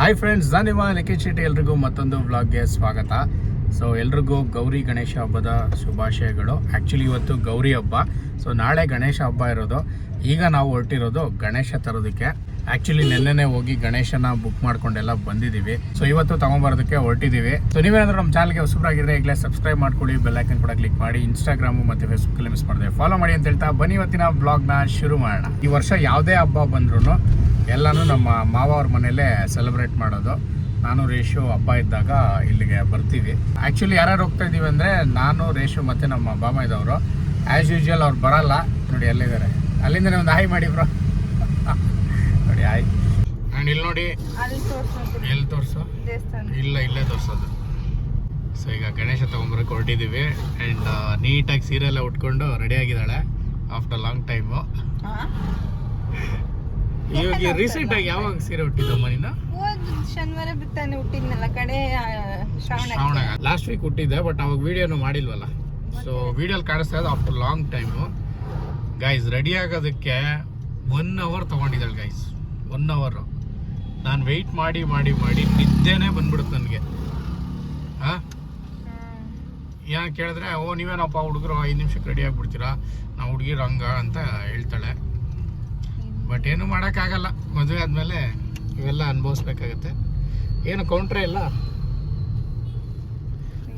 Hi friends, ನಾನು ನಿಮ್ಮ ನಿಖಿತ್ ಶೆಟ್ಟಿ. ಎಲ್ರಿಗೂ ಮತ್ತೊಂದು ವ್ಲಾಗ್ಗೆ ಸ್ವಾಗತ. ಸೊ ಎಲ್ರಿಗೂ ಗೌರಿ ಗಣೇಶ ಹಬ್ಬದ ಶುಭಾಶಯಗಳು. ಆ್ಯಕ್ಚುಲಿ ಇವತ್ತು ಗೌರಿ ಹಬ್ಬ, ಸೊ ನಾಳೆ ಗಣೇಶ ಹಬ್ಬ ಇರೋದು. ಈಗ ನಾವು ಹೊರಟಿರೋದು ಗಣೇಶ ತರೋದಕ್ಕೆ. ಆ್ಯಕ್ಚುಲಿ ನೆನ್ನೆನೇ ಹೋಗಿ ಗಣೇಶನ ಬುಕ್ ಮಾಡ್ಕೊಂಡೆಲ್ಲ ಬಂದಿದ್ದೀವಿ. ಸೊ ಇವತ್ತು ತಗೊಂಬರೋದಕ್ಕೆ ಹೊರಟಿದ್ದೀವಿ. ಸೊ ನೀವೇನಾದ್ರೂ ನಮ್ಮ ಚಾನಲ್ಗೆ ಹೊಸಬರಾಗಿದ್ದರೆ ಈಗಲೇ ಸಬ್ಸ್ಕ್ರೈಬ್ ಮಾಡ್ಕೊಳ್ಳಿ, ಬೆಲ್ ಐಕನ್ ಕೂಡ ಕ್ಲಿಕ್ ಮಾಡಿ. ಇನ್ಸ್ಟಾಗ್ರಾಮು ಮತ್ತು ಫೇಸ್ಬುಕ್ಕಲ್ಲಿ ಮಿಸ್ ಮಾಡಿದೆ ಫಾಲೋ ಮಾಡಿ ಅಂತ ಹೇಳ್ತಾ ಬನ್ನಿ ಇವತ್ತಿನ ಬ್ಲಾಗ್ನ ಶುರು ಮಾಡೋಣ. ಈ ವರ್ಷ ಯಾವುದೇ ಹಬ್ಬ ಬಂದ್ರೂ ಎಲ್ಲನೂ ನಮ್ಮ ಮಾವ ಅವ್ರ ಮನೇಲೇ ಸೆಲೆಬ್ರೇಟ್ ಮಾಡೋದು. ನಾನು ರೇಷು ಹಬ್ಬ ಇದ್ದಾಗ ಇಲ್ಲಿಗೆ ಬರ್ತೀವಿ. ಆ್ಯಕ್ಚುಲಿ ಯಾರ್ಯಾರು ಹೋಗ್ತಾ ಇದ್ದೀವಿ ಅಂದರೆ ನಾನು, ರೇಷು ಮತ್ತು ನಮ್ಮ ಬಾಮ ಇದ್ದವರು. ಆ್ಯಸ್ ಯೂಶ್ವಲ್ ಅವ್ರು ಬರಲ್ಲ. ನೋಡಿ ಅಲ್ಲಿದ್ದಾರೆ, ಅಲ್ಲಿಂದನೇ ಒಂದು ಹಾಯ್ ಮಾಡಿ ಬ್ರೋ. ನೋಡಿ ಹಾಯ್. ಆ್ಯಂಡ್ ಇಲ್ಲಿ ನೋಡಿ, ಎಲ್ಲಿ ತೋರಿಸು? ಇಲ್ಲ, ಇಲ್ಲೇ ತೋರಿಸೋದು. ಸೊ ಈಗ ಗಣೇಶ ತೊಗೊಂಬರಕ್ಕೆ ಹೊರಟಿದ್ದೀವಿ. ಆ್ಯಂಡ್ ನೀಟಾಗಿ ಸೀರೆ ಎಲ್ಲ ಉಟ್ಕೊಂಡು ರೆಡಿಯಾಗಿದ್ದಾಳೆ ಆಫ್ಟರ್ ಲಾಂಗ್ ಟೈಮು. ಇವಾಗ ರೀಸೆಂಟ್ ಆಗಿ ಯಾವಾಗ ಸೀರೆ ಹುಟ್ಟಿದ್ದಮ್ಮ ನೀನು? ಶನಿವಾರ ಬಿತ್ತಾನೆ ಹುಟ್ಟಿದ್ನಲ್ಲ ಕಡೆ ಶ್ರಾವಣ. ಲಾಸ್ಟ್ ವೀಕ್ ಹುಟ್ಟಿದ್ದೆ, ಬಟ್ ಅವಾಗ ವಿಡಿಯೋನು ಮಾಡಿಲ್ವಲ್ಲ. ಸೊ ವಿಡಿಯೋಲಿ ಕಾಣಿಸ್ತಾ ಇದ್ದು after long time. Guys ready ಆಗೋದಕ್ಕೆ 1 hour ತೊಗೊಂಡಿದ್ದಾಳೆ ಗೈಸ್. 1 hour ನಾನು ವೆಯ್ಟ್ ಮಾಡಿ ಮಾಡಿ ಮಾಡಿ ನಿದ್ದೆನೇ ಬಂದ್ಬಿಡುತ್ತೆ ನನಗೆ. ಹಾಂ, ಯಾಕೆ ಕೇಳಿದ್ರೆ, ಓ ನೀವೇನಪ್ಪ ಹುಡುಗರು 5 ನಿಮಿಷಕ್ಕೆ ರೆಡಿ ಆಗಿಬಿಡ್ತೀರಾ, ನಾವು ಹುಡುಗಿರು ಹಂಗ ಅಂತ ಹೇಳ್ತಾಳೆ. ಬಟ್ ಏನು ಮಾಡೋಕ್ಕಾಗಲ್ಲ, ಮದುವೆ ಆದಮೇಲೆ ಇವೆಲ್ಲ ಅನುಭವಿಸ್ಬೇಕಾಗತ್ತೆ. ಏನು ಕೌಂಟ್ರೇ ಇಲ್ಲ,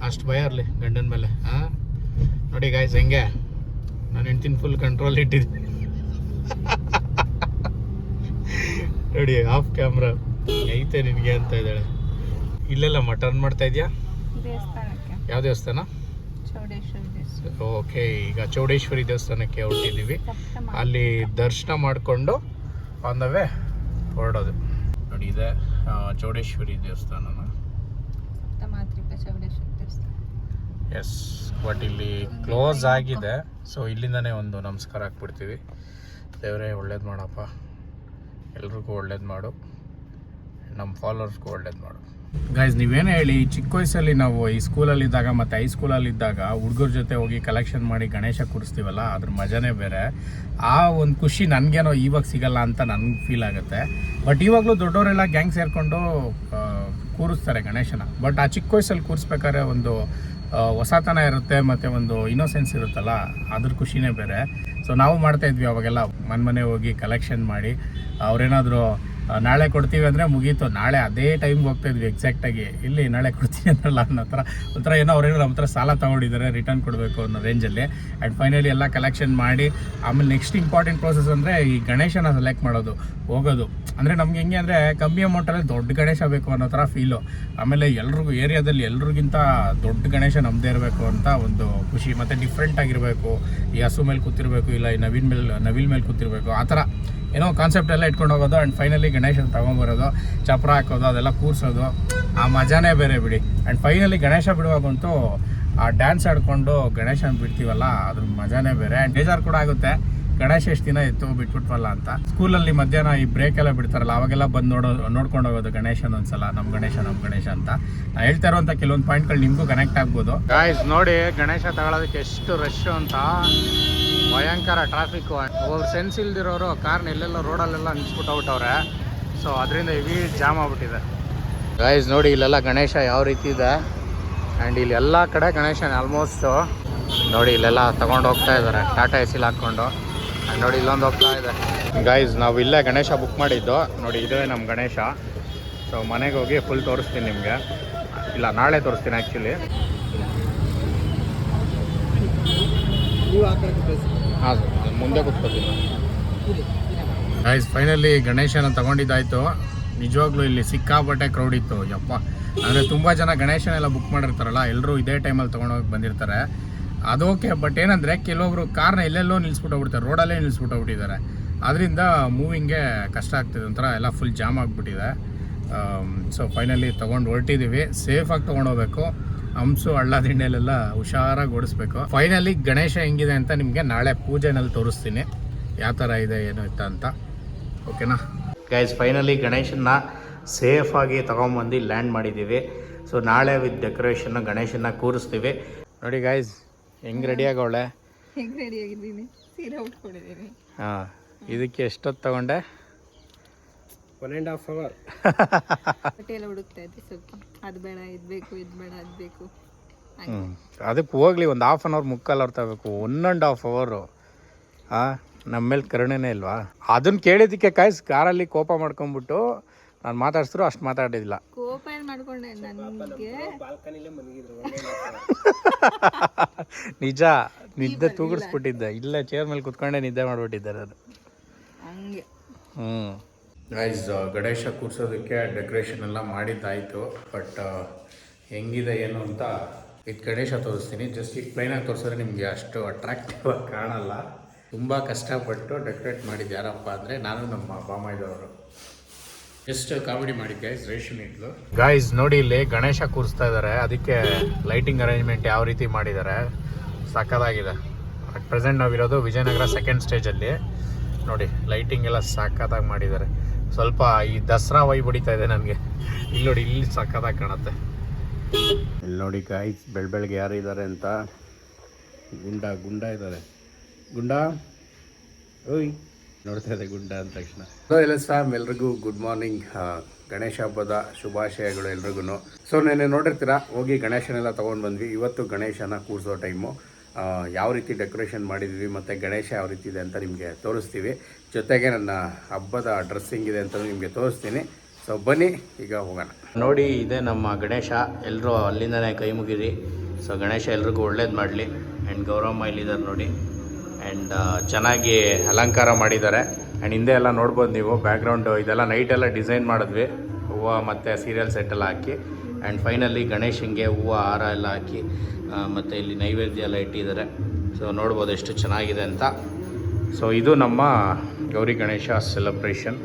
ಅಷ್ಟು ಭಯ ಇರಲಿ ಗಂಡನ ಮೇಲೆ. ಹಾಂ ನೋಡಿ ಗಾಯ್ಸ್, ಹೆಂಗೆ ನಾನು ಹೆಂಡ್ತಿನ ಫುಲ್ ಕಂಟ್ರೋಲ್ ಇಟ್ಟಿದ್ದೀನಿ. ನೋಡಿ ಆಫ್ ಕ್ಯಾಮ್ರಾ ಐತೆ ನಿನಗೆ ಅಂತ ಇದ್ದಾಳೆ. ಇಲ್ಲೆಲ್ಲ ಮಟನ್ ಮಾಡ್ತಾ ಇದೆಯಾ? ಯಾವ ದೇವಸ್ಥಾನ? ಓಕೆ, ಈಗ ಚೌಡೇಶ್ವರಿ ದೇವಸ್ಥಾನಕ್ಕೆ ಹೊರಟಿದ್ದೀವಿ. ಅಲ್ಲಿ ದರ್ಶನ ಮಾಡಿಕೊಂಡು ಆನ್ ದ ವೇ ಹೊರಡೋದು. ನೋಡಿ ಇದೆ ಚೌಡೇಶ್ವರಿ ದೇವಸ್ಥಾನ. ಎಸ್, ಬಟ್ ಇಲ್ಲಿ ಕ್ಲೋಸ್ ಆಗಿದೆ. ಸೊ ಇಲ್ಲಿಂದನೇ ಒಂದು ನಮಸ್ಕಾರ ಹಾಕ್ಬಿಡ್ತೀವಿ. ದೇವರೇ ಒಳ್ಳೇದು ಮಾಡಪ್ಪ, ಎಲ್ರಿಗೂ ಒಳ್ಳೇದು ಮಾಡು, ನಮ್ಮ ಫಾಲೋವರ್ಸ್ಗೂ ಒಳ್ಳೇದು ಮಾಡು. ಗೈಸ್ ನೀವೇನೇ ಹೇಳಿ, ಚಿಕ್ಕ ವಯಸ್ಸಲ್ಲಿ ನಾವು ಈ ಸ್ಕೂಲಲ್ಲಿದ್ದಾಗ ಮತ್ತು ಹೈಸ್ಕೂಲಲ್ಲಿದ್ದಾಗ ಹುಡುಗರ ಜೊತೆ ಹೋಗಿ ಕಲೆಕ್ಷನ್ ಮಾಡಿ ಗಣೇಶ ಕೂರಿಸ್ತೀವಲ್ಲ, ಅದ್ರ ಮಜಾನೇ ಬೇರೆ. ಆ ಒಂದು ಖುಷಿ ನನಗೇನೋ ಇವಾಗ ಸಿಗಲ್ಲ ಅಂತ ನನಗೆ ಫೀಲ್ ಆಗುತ್ತೆ. ಬಟ್ ಇವಾಗಲೂ ದೊಡ್ಡವರೆಲ್ಲ ಗ್ಯಾಂಗ್ ಸೇರಿಕೊಂಡು ಕೂರಿಸ್ತಾರೆ ಗಣೇಶನ. ಬಟ್ ಆ ಚಿಕ್ಕ ವಯಸ್ಸಲ್ಲಿ ಕೂರಿಸ್ಬೇಕಾದ್ರೆ ಒಂದು ಹೊಸತನ ಇರುತ್ತೆ ಮತ್ತು ಒಂದು ಇನ್ನೋಸೆನ್ಸ್ ಇರುತ್ತಲ್ಲ, ಅದ್ರ ಖುಷಿನೇ ಬೇರೆ. ಸೊ ನಾವು ಮಾಡ್ತಾಯಿದ್ವಿ ಅವಾಗೆಲ್ಲ, ಮನೆ ಹೋಗಿ ಕಲೆಕ್ಷನ್ ಮಾಡಿ. ಅವರೇನಾದರೂ ನಾಳೆ ಕೊಡ್ತೀವಿ ಅಂದರೆ ಮುಗೀತು, ನಾಳೆ ಅದೇ ಟೈಮ್ಗೆ ಹೋಗ್ತಾಯಿದ್ವಿ ಎಕ್ಸಾಕ್ಟಾಗಿ. ಇಲ್ಲಿ ನಾಳೆ ಕೊಡ್ತೀವಿ ಅಂದ್ರಲ್ಲ ಅನ್ನೋ ಥರ ಒಂಥರ ಏನೋ ಅವ್ರೇನೋ ನಮ್ಮ ಹತ್ರ ಸಾಲ ತೊಗೊಂಡಿದ್ದಾರೆ, ರಿಟರ್ನ್ ಕೊಡಬೇಕು ಅನ್ನೋ ರೇಂಜಲ್ಲಿ. ಆ್ಯಂಡ್ ಫೈನಲಿ ಎಲ್ಲ ಕಲೆಕ್ಷನ್ ಮಾಡಿ ಆಮೇಲೆ ನೆಕ್ಸ್ಟ್ ಇಂಪಾರ್ಟೆಂಟ್ ಪ್ರೋಸೆಸ್ ಅಂದರೆ ಈ ಗಣೇಶನ ಸೆಲೆಕ್ಟ್ ಮಾಡೋದು, ಹೋಗೋದು. ಅಂದರೆ ನಮ್ಗೆ ಹೆಂಗೆ ಅಂದರೆ ಕಮ್ಮಿ ಅಮೌಂಟಲ್ಲಿ ದೊಡ್ಡ ಗಣೇಶ ಬೇಕು ಅನ್ನೋ ಥರ ಫೀಲು. ಆಮೇಲೆ ಎಲ್ರಿಗೂ ಏರಿಯಾದಲ್ಲಿ ಎಲ್ರಿಗಿಂತ ದೊಡ್ಡ ಗಣೇಶ ನಮ್ಮದೇ ಇರಬೇಕು ಅಂತ ಒಂದು ಖುಷಿ. ಮತ್ತು ಡಿಫ್ರೆಂಟ್ ಆಗಿರಬೇಕು, ಈ ಹಸು ಮೇಲೆ ಕೂತಿರ್ಬೇಕು, ಇಲ್ಲ ಈ ನವಿಲ್ ಮೇಲೆ ಕೂತಿರ್ಬೇಕು, ಆ ಥರ ಏನೋ ಕಾನ್ಸೆಪ್ಟ್ ಎಲ್ಲ ಇಟ್ಕೊಂಡು ಹೋಗೋದು. ಆ್ಯಂಡ್ ಫೈನಲಿ ಗಣೇಶನ ತೊಗೊಂಬರೋದು, ಚಪ್ರ ಹಾಕೋದು, ಅದೆಲ್ಲ ಕೂರಿಸೋದು, ಆ ಮಜಾನೇ ಬೇರೆ ಬಿಡಿ. ಆ್ಯಂಡ್ ಫೈನಲಿ ಗಣೇಶ ಬಿಡುವಾಗಂತೂ ಆ ಡ್ಯಾನ್ಸ್ ಆಡ್ಕೊಂಡು ಗಣೇಶನ ಬಿಡ್ತೀವಲ್ಲ, ಅದ್ರ ಮಜಾನೇ ಬೇರೆ. ಆ್ಯಂಡ್ ಬೇಜಾರು ಕೂಡ ಆಗುತ್ತೆ, ಗಣೇಶ ಎಷ್ಟು ದಿನ ಇತ್ತು ಬಿಟ್ಬಿಟ್ವಲ್ಲ ಅಂತ. ಸ್ಕೂಲಲ್ಲಿ ಮಧ್ಯಾಹ್ನ ಈ ಬ್ರೇಕ್ ಎಲ್ಲ ಬಿಡ್ತಾರಲ್ಲ, ಅವಾಗೆಲ್ಲ ಬಂದು ನೋಡ್ಕೊಂಡು ಹೋಗೋದು ಗಣೇಶನ ಒಂದ್ಸಲ, ನಮ್ಮ ಗಣೇಶ ಅಂತ. ನಾ ಹೇಳ್ತಾ ಇರೋಂಥ ಕೆಲವೊಂದು ಪಾಯಿಂಟ್ಗಳು ನಿಮಗೂ ಕನೆಕ್ಟ್ ಆಗ್ಬೋದು. ಗಾಯ್ಸ್ ನೋಡಿ, ಗಣೇಶ ತಗೊಳ್ಳೋದಕ್ಕೆ ಎಷ್ಟು ರಶ್ ಅಂತ, ಭಯಂಕರ ಟ್ರಾಫಿಕ್ಕು. ಒಬ್ಬರು ಸೆನ್ಸ್ ಇಲ್ದಿರೋರು ಕಾರ್ನ ಎಲ್ಲೆಲ್ಲ ರೋಡಲ್ಲೆಲ್ಲ ನಿಲ್ಸ್ಬಿಟ್ಟವ್ರೆ. ಸೊ ಅದರಿಂದ ಹೆವಿ ಜಾಮ್ ಆಗ್ಬಿಟ್ಟಿದೆ. ಗಾಯ್ಸ್ ನೋಡಿ, ಇಲ್ಲೆಲ್ಲ ಗಣೇಶ ಯಾವ ರೀತಿ ಇದೆ. ಆ್ಯಂಡ್ ಇಲ್ಲಿ ಎಲ್ಲ ಕಡೆ ಗಣೇಶನ ಆಲ್ಮೋಸ್ಟು ನೋಡಿ, ಇಲ್ಲೆಲ್ಲ ತೊಗೊಂಡು ಹೋಗ್ತಾ ಇದ್ದಾರೆ ಟಾಟಾ ಎಸಿಲ್ ಹಾಕ್ಕೊಂಡು. ಆ್ಯಂಡ್ ನೋಡಿ ಇಲ್ಲೊಂದು ಹೋಗ್ತಾ ಇದೆ. ಗಾಯ್ಸ್ ನಾವು ಇಲ್ಲೇ ಗಣೇಶ ಬುಕ್ ಮಾಡಿದ್ದು. ನೋಡಿ ಇದೇ ನಮ್ಮ ಗಣೇಶ. ಸೊ ಮನೆಗೆ ಹೋಗಿ ಫುಲ್ ತೋರಿಸ್ತೀನಿ ನಿಮಗೆ. ಇಲ್ಲ, ನಾಳೆ ತೋರಿಸ್ತೀನಿ ಆ್ಯಕ್ಚುಲಿ. ಹಾಂ ಸರ್, ಮುಂದೆ ಕೂತ್ಕೋತೀನಿ. ಗೈಸ್ ಫೈನಲಿ ಗಣೇಶನ ತಗೊಂಡಿದ್ದಾಯಿತು. ನಿಜವಾಗ್ಲೂ ಇಲ್ಲಿ ಸಿಕ್ಕಾಪಟ್ಟೆ ಕ್ರೌಡ್ ಇತ್ತು ಯಪ್ಪ. ಅಂದರೆ ತುಂಬ ಜನ ಗಣೇಶನೆಲ್ಲ ಬುಕ್ ಮಾಡಿರ್ತಾರಲ್ಲ, ಎಲ್ಲರೂ ಇದೇ ಟೈಮಲ್ಲಿ ತೊಗೊಂಡೋಗಿ ಬಂದಿರ್ತಾರೆ. ಅದೋಕೆ. ಬಟ್ ಏನಂದರೆ ಕೆಲವೊಬ್ರು ಕಾರ್ನ ಎಲ್ಲೆಲ್ಲೋ ನಿಲ್ಲಿಸ್ಬಿಟ್ಟೋಗ್ಬಿಡ್ತಾರೆ, ರೋಡಲ್ಲೇ ನಿಲ್ಲಿಸ್ಬಿಟ್ಟೋಗ್ಬಿಟ್ಟಿದ್ದಾರೆ. ಅದರಿಂದ ಮೂವಿಂಗ್ಗೆ ಕಷ್ಟ ಆಗ್ತಿದೆ, ಒಂಥರ ಎಲ್ಲ ಫುಲ್ ಜಾಮ್ ಆಗಿಬಿಟ್ಟಿದೆ. ಸೊ ಫೈನಲಿ ತೊಗೊಂಡು ಹೊರಟಿದ್ದೀವಿ. ಸೇಫಾಗಿ ತೊಗೊಂಡೋಗ್ಬೇಕು. ಹಂಸು ಹಳ್ಳ ದಿಂಡೆಲೆಲ್ಲ ಹುಷಾರಾಗಿ ಓಡಿಸ್ಬೇಕು. ಫೈನಲಿ ಗಣೇಶ ಹೆಂಗಿದೆ ಅಂತ ನಿಮಗೆ ನಾಳೆ ಪೂಜೆನಲ್ಲಿ ತೋರಿಸ್ತೀನಿ, ಯಾವ ಥರ ಇದೆ ಏನು ಇತ್ತ ಅಂತ. ಓಕೆನಾ ಗೈಸ್, ಫೈನಲಿ ಗಣೇಶನ್ನ ಸೇಫಾಗಿ ತೊಗೊಂಬಂದು ಲ್ಯಾಂಡ್ ಮಾಡಿದ್ದೀವಿ. ಸೊ ನಾಳೆ ವಿತ್ ಡೆಕೋರೇಷನ್ ಗಣೇಶನ್ನ ಕೂರಿಸ್ತೀವಿ. ನೋಡಿ ಗೈಸ್ ಹೆಂಗೆ ರೆಡಿ ಆಗೋಳೆ. ಸೀರೆ ಉಟ್ಕೊಂಡಿದ್ದೀನಿ. ಹಾಂ, ಇದಕ್ಕೆ ಎಷ್ಟೊತ್ತು ತಗೊಂಡೆ? 1.5 hour. ಬಟ್ಟೆ ಎಲ್ಲ ಹುಡುಕ್ತಾ ಇದ್ದೆ ಸ್ವಲ್ಪ, ಅದು ಬೇಡ ಇದು ಬೇಕು, ಇದು ಬೇಡ ಅದು ಬೇಕು. ಅದಕ್ಕೆ ಹೋಗ್ಲಿ ಒಂದು 1/2 hour ಮುಕ್ಕಾಲು ಅವ್ರು ತಗೋಬೇಕು. 1.5 hour ನಮ್ಮ ಮೇಲೆ ಕರುಣೆನೇ ಇಲ್ವಾ? ಅದನ್ನ ಕೇಳಿದ್ದಕ್ಕೆ ಕಾಯ್ಸ್ ಕಾರಲ್ಲಿ ಕೋಪ ಮಾಡ್ಕೊಂಡ್ಬಿಟ್ಟು ನಾನು ಮಾತಾಡ್ಸಿದ್ರು ಅಷ್ಟು ಮಾತಾಡಿಲ್ಲ. ಕೋಪ ಏನು ಮಾಡ್ಕೊಂಡೆ ನನಗೆ ನಿಜ, ನಿದ್ದೆ ತೂಗಿಸ್ಬಿಟ್ಟಿದ್ದೆ. ಇಲ್ಲ ಚೇರ್ ಮೇಲೆ ಕುತ್ಕೊಂಡೆ ನಿದ್ದೆ ಮಾಡಿಬಿಟ್ಟಿದ್ದಾರೆ ಅದು ಹಂಗೆ. ಗೈಸ್, ಗಣೇಶ ಕೂರ್ಸೋದಕ್ಕೆ ಡೆಕೋರೇಷನ್ ಎಲ್ಲ ಮಾಡಿದ್ದಾಯಿತು. ಬಟ್ ಹೆಂಗಿದೆ ಏನು ಅಂತ ಇದು ಗಣೇಶ ತೋರಿಸ್ತೀನಿ. ಜಸ್ಟ್ ಈಗ ಪ್ಲೈನಾಗಿ ತೋರಿಸಿದ್ರೆ ನಿಮಗೆ ಅಷ್ಟು ಅಟ್ರಾಕ್ಟಿವ್ ಆಗಿ ಕಾಣಲ್ಲ. ತುಂಬ ಕಷ್ಟಪಟ್ಟು ಡೆಕೋರೇಟ್ ಮಾಡಿದ್ದು ಯಾರಪ್ಪ ಅಂದರೆ ನಾನು ನಮ್ಮ ಬಾಮಾಯ್ದವರು. ಎಷ್ಟು ಕಾಮಿಡಿ ಮಾಡಿದ್ದು ಗೈಸ್. ರೇಷನ್ ಇಟ್ಲು ಗೈಸ್ ನೋಡಿ, ಇಲ್ಲಿ ಗಣೇಶ ಕೂರಿಸ್ತಾ ಇದ್ದಾರೆ. ಅದಕ್ಕೆ ಲೈಟಿಂಗ್ ಅರೇಂಜ್ಮೆಂಟ್ ಯಾವ ರೀತಿ ಮಾಡಿದ್ದಾರೆ, ಸಕ್ಕತ್ತಾಗಿದೆ. ಅಟ್ ಪ್ರೆಸೆಂಟ್ ನಾವಿರೋದು ವಿಜಯನಗರ 2nd ಸ್ಟೇಜಲ್ಲಿ. ನೋಡಿ ಲೈಟಿಂಗ್ ಎಲ್ಲ ಸಕ್ಕತ್ತಾಗಿ ಮಾಡಿದ್ದಾರೆ. ಸ್ವಲ್ಪ ಈ ದಸರಾ ವೈಬ್ ಹೊಡಿತಾ ಇದೆ ನನಗೆ. ಇಲ್ಲಿ ನೋಡಿ, ಇಲ್ಲಿ ಸಕ್ಕತ್ತಾಗಿ ಕಾಣುತ್ತೆ. ಇಲ್ಲಿ ನೋಡಿ ಗಾಯ್ಸ್, ಬೆಳಗ್ಗೆ ಯಾರು ಇದ್ದಾರೆ ಅಂತ. ಗುಂಡ ಇದ್ದಾರೆ. ಗುಂಡ ಓಯ್ ನೋಡ್ತಾ ಇದೆ ಗುಂಡ ಅಂದ ತಕ್ಷಣ. ಎಲ್ಲ ಸ್ಯಾಮ್, ಎಲ್ರಿಗೂ ಗುಡ್ ಮಾರ್ನಿಂಗ್. ಗಣೇಶ ಹಬ್ಬದ ಶುಭಾಶಯಗಳು ಎಲ್ರಿಗೂ. ಸೊ ನೆನ್ನೆ ನೋಡಿರ್ತೀರ, ಹೋಗಿ ಗಣೇಶನೆಲ್ಲ ತೊಗೊಂಡು ಬಂದ್ವಿ. ಇವತ್ತು ಗಣೇಶನ ಕೂರಿಸೋ ಟೈಮು. ಯಾವ ರೀತಿ ಡೆಕೋರೇಷನ್ ಮಾಡಿದ್ವಿ ಮತ್ತು ಗಣೇಶ ಯಾವ ರೀತಿ ಇದೆ ಅಂತ ನಿಮಗೆ ತೋರಿಸ್ತೀವಿ. ಜೊತೆಗೆ ನನ್ನ ಹಬ್ಬದ ಡ್ರೆಸ್ಸಿಂಗ್ ಇದೆ ಅಂತ ನಿಮಗೆ ತೋರಿಸ್ತೀನಿ. ಸೊ ಬನ್ನಿ ಈಗ ಹೋಗೋಣ. ನೋಡಿ, ಇದೆ ನಮ್ಮ ಗಣೇಶ. ಎಲ್ಲರೂ ಅಲ್ಲಿಂದನೇ ಕೈ ಮುಗಿರಿ. ಸೊ ಗಣೇಶ ಎಲ್ರಿಗೂ ಒಳ್ಳೇದು ಮಾಡಲಿ. ಆ್ಯಂಡ್ ಗೌರಮ್ಮ ಇಲ್ಲಿದ್ದಾರೆ ನೋಡಿ. ಆ್ಯಂಡ್ ಚೆನ್ನಾಗಿ ಅಲಂಕಾರ ಮಾಡಿದ್ದಾರೆ. ಆ್ಯಂಡ್ ಹಿಂದೆ ಎಲ್ಲ ನೋಡ್ಬೋದು ನೀವು, ಬ್ಯಾಕ್ಗ್ರೌಂಡು ಇದೆಲ್ಲ ನೈಟೆಲ್ಲ ಡಿಸೈನ್ ಮಾಡಿದ್ವಿ, ಹೂವು ಮತ್ತು ಸೀರಿಯಲ್ ಸೆಟ್ಟೆಲ್ಲ ಹಾಕಿ. ಆ್ಯಂಡ್ ಫೈನಲಿ ಗಣೇಶನಿಗೆ ಹೂವು ಹಾರ ಎಲ್ಲ ಹಾಕಿ ಮತ್ತು ಇಲ್ಲಿ ನೈವೇದ್ಯ ಎಲ್ಲ ಇಟ್ಟಿದ್ದಾರೆ. ಸೊ ನೋಡ್ಬೋದು ಎಷ್ಟು ಚೆನ್ನಾಗಿದೆ ಅಂತ. ಸೊ ಇದು ನಮ್ಮ ಗೌರಿ ಗಣೇಶ ಸೆಲೆಬ್ರೇಷನ್.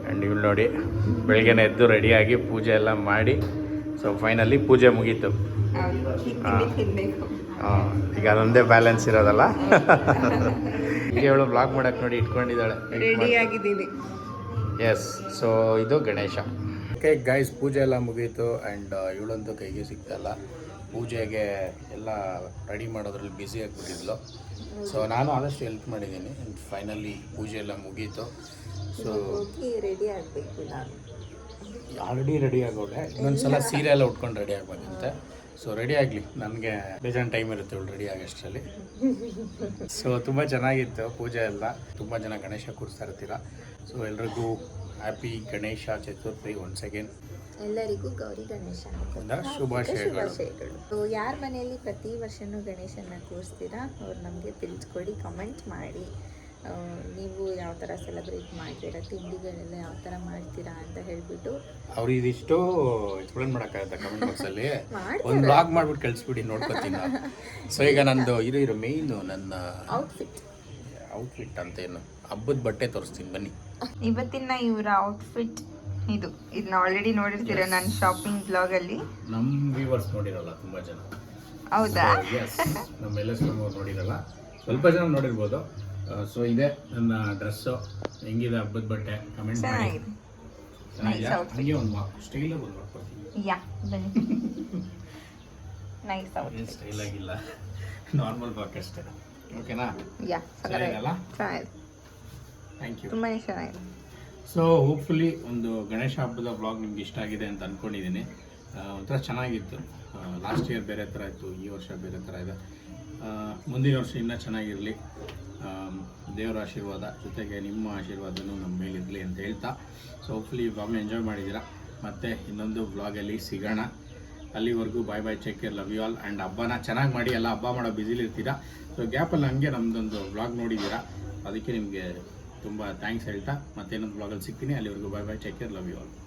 ಆ್ಯಂಡ್ ಇಲ್ಲಿ ನೋಡಿ, ಬೆಳಗ್ಗೆನೇ ಎದ್ದು ರೆಡಿಯಾಗಿ ಪೂಜೆ ಎಲ್ಲ ಮಾಡಿ. ಸೊ ಫೈನಲಿ ಪೂಜೆ ಮುಗೀತು. ಈಗ ಅದೊಂದೇ ಬ್ಯಾಲೆನ್ಸ್ ಇರೋದಲ್ಲ. ಈಗ ಅವಳು ಬ್ಲಾಗ್ ಮಾಡೋಕ್ಕೆ ನೋಡಿ ಇಟ್ಕೊಂಡಿದ್ದಾಳೆ. ರೆಡಿಯಾಗಿದ್ದೀನಿ. ಎಸ್, ಸೊ ಇದು ಗಣೇಶ. ಓಕೆ ಗೈಸ್, ಪೂಜೆ ಎಲ್ಲ ಮುಗೀತು. ಆ್ಯಂಡ್ ಇವಳಂತೂ ಕೈಗೆ ಸಿಗ್ತಾಯಿಲ್ಲ. ಪೂಜೆಗೆ ಎಲ್ಲ ರೆಡಿ ಮಾಡೋದ್ರಲ್ಲಿ ಬ್ಯುಸಿ ಆಗಿಬಿಟ್ಟಿದ್ಲು. ಸೊ ನಾನು ಆದಷ್ಟು ಹೆಲ್ಪ್ ಮಾಡಿದ್ದೀನಿ. ಫೈನಲಿ ಪೂಜೆ ಎಲ್ಲ ಮುಗೀತು. ಸೊ ರೆಡಿ ಆಗಬೇಕು. ನಾನು ಆಲ್ರೆಡಿ ರೆಡಿ ಆಗೋಳೆ. ಇನ್ನೊಂದ್ಸಲ ಸೀರೆ ಎಲ್ಲ ಉಟ್ಕೊಂಡು ರೆಡಿ ಆಗ್ಬೇಕಂತೆ. ಸೊ ರೆಡಿ ಆಗಲಿ, ನನಗೆ ಬೇಜಾನ್ ಟೈಮ್ ಇರುತ್ತೆ ಇವಳು ರೆಡಿ ಆಗೋಷ್ಟರಲ್ಲಿ. ಸೊ ತುಂಬ ಚೆನ್ನಾಗಿತ್ತು ಪೂಜೆ ಎಲ್ಲ. ತುಂಬ ಜನ ಗಣೇಶ ಕೂರಿಸ್ತಾ ಇರ್ತೀರ. ಸೊ ಎಲ್ರಿಗೂ happy Ganesha Chaturthi once again. ಎಲ್ಲರಿಗೂ ಗೌರಿ ಗಣೇಶ ಶುಭಾಶಯಗಳು. ಯಾರ ಮನೆಯಲ್ಲಿ ಪ್ರತಿ ವರ್ಷನೂ ಗಣೇಶನ ಕೂರಿಸ್ತೀರಾ ಅವ್ರು ನಮಗೆ ತಿಳಿಸ್ಕೊಡಿ, ಕಮೆಂಟ್ ಮಾಡಿ. ನೀವು ಯಾವ ಥರ ಸೆಲೆಬ್ರೇಟ್ ಮಾಡ್ತೀರಾ, ತಿಂಡಿಗಳೆಲ್ಲ ಯಾವ ಥರ ಮಾಡ್ತೀರಾ ಅಂತ ಹೇಳಿಬಿಟ್ಟು ಅವ್ರು ಇದಿಷ್ಟು ಎಕ್ಸ್ಪ್ಲೇನ್ ಮಾಡೋಕ್ಕಾಗತ್ತೆ ಕಮೆಂಟ್ ಬಾಕ್ಸಲ್ಲಿ. ಒಂದು ಬ್ಲಾಗ್ ಮಾಡ್ಬಿಟ್ಟು ಕಳಿಸ್ಬಿಡಿ, ನೋಡ್ಕೊತೀನಿ. ಸೊ ಈಗ ನಂದು ಇರೋ ಮೇಯ್ನು ನನ್ನ ಔಟ್ಫಿಟ್ ಅಂತೇನು ಹಬ್ಬದ ಬಟ್ಟೆ ತೋರಿಸ್ತೀನಿ ಬನ್ನಿ. ಇವತ್ತಿನ ಇವರ ಔಟ್ಫಿಟ್ ಇದನ್ನ ಆಲ್ರೆಡಿ ನೋಡಿರ್ತೀರ ನನ್ನ ಶಾಪಿಂಗ್ ಬ್ಲಾಗಲ್ಲಿ. ನಮ್ಮ ವ್ಯೂವರ್ಸ್ ನೋಡಿರಲ್ಲ ತುಂಬ ಜನ. ಹೌದಾ? ನಮ್ಮ ನೋಡಿರಲ್ಲ, ಸ್ವಲ್ಪ ಜನ ನೋಡಿರ್ಬೋದು. ಸೊ ಇದೆ ನನ್ನ ಡ್ರೆಸ್ಸು. ಹೆಂಗಿದೆ ಹಬ್ಬದ ಬಟ್ಟೆ ಕಮೆಂಟ್ ಮಾಡಿ. ಹಂಗೆ ಒಂದು ಸ್ಟೈಲಾಗಿ ಒಂದು ಮಾಡ್ಕೊಡ್ತೀನಿ. ಯಾ ಬನ್ನಿ. Nice out. ಏನು ಸ್ಟೈಲ್ ಆಗಿಲ್ಲ, ನಾರ್ಮಲ್ ವಾಕ್ ಅಷ್ಟೇ. ಓಕೆನಾ? ಯಾ ಚೆನ್ನಾಗಿಲ್ಲ? ಚೆನ್ನಾಗಿದೆ, ಥ್ಯಾಂಕ್ ಯು. ತುಂಬಾ ಚೆನ್ನಾಗಿದೆ. ಸೊ ಹೋಪ್ಫುಲಿ ಒಂದು ಗಣೇಶ ಹಬ್ಬದ ವ್ಲಾಗ್ ನಿಮ್ಗೆ ಇಷ್ಟ ಆಗಿದೆ ಅಂತ ಅಂದ್ಕೊಂಡಿದ್ದೀನಿ. ಒಂಥರ ಚೆನ್ನಾಗಿತ್ತು. ಲಾಸ್ಟ್ ಇಯರ್ ಬೇರೆ ಥರ ಇತ್ತು, ಈ ವರ್ಷ ಬೇರೆ ಥರ ಇದೆ. ಮುಂದಿನ ವರ್ಷ ಇನ್ನೂ ಚೆನ್ನಾಗಿರಲಿ. ದೇವರ ಆಶೀರ್ವಾದ ಜೊತೆಗೆ ನಿಮ್ಮ ಆಶೀರ್ವಾದನೂ ನಮ್ಮ ಮೇಲಿರಲಿ ಅಂತ ಹೇಳ್ತಾ, ಸೊ ಹೋಪ್ಫುಲಿ ಈ ವ್ಲಾಗ್ನ ಎಂಜಾಯ್ ಮಾಡಿದ್ದೀರಾ. ಮತ್ತು ಇನ್ನೊಂದು ವ್ಲಾಗಲ್ಲಿ ಸಿಗೋಣ. ಅಲ್ಲಿವರೆಗೂ bye bye, take care, love you all. And ಹಬ್ಬನ ಚೆನ್ನಾಗಿ ಮಾಡಿ. ಎಲ್ಲ ಹಬ್ಬ ಮಾಡೋ ಬ್ಯುಸಿಲಿರ್ತೀರಾ. ಸೊ ಗ್ಯಾಪಲ್ಲಿ ಹಂಗೆ ನಮ್ಮದೊಂದು ವ್ಲಾಗ್ ನೋಡಿದ್ದೀರಾ, ಅದಕ್ಕೆ ನಿಮಗೆ ತುಂಬ ಥ್ಯಾಂಕ್ಸ್ ಹೇಳ್ತಾ ಮತ್ತೆ ಇನ್ನೊಂದು ವ್ಲಾಗಲ್ಲಿ ಸಿಗ್ತೀನಿ. ಅಲ್ಲಿವರೆಗೂ bye bye, take care, love you all.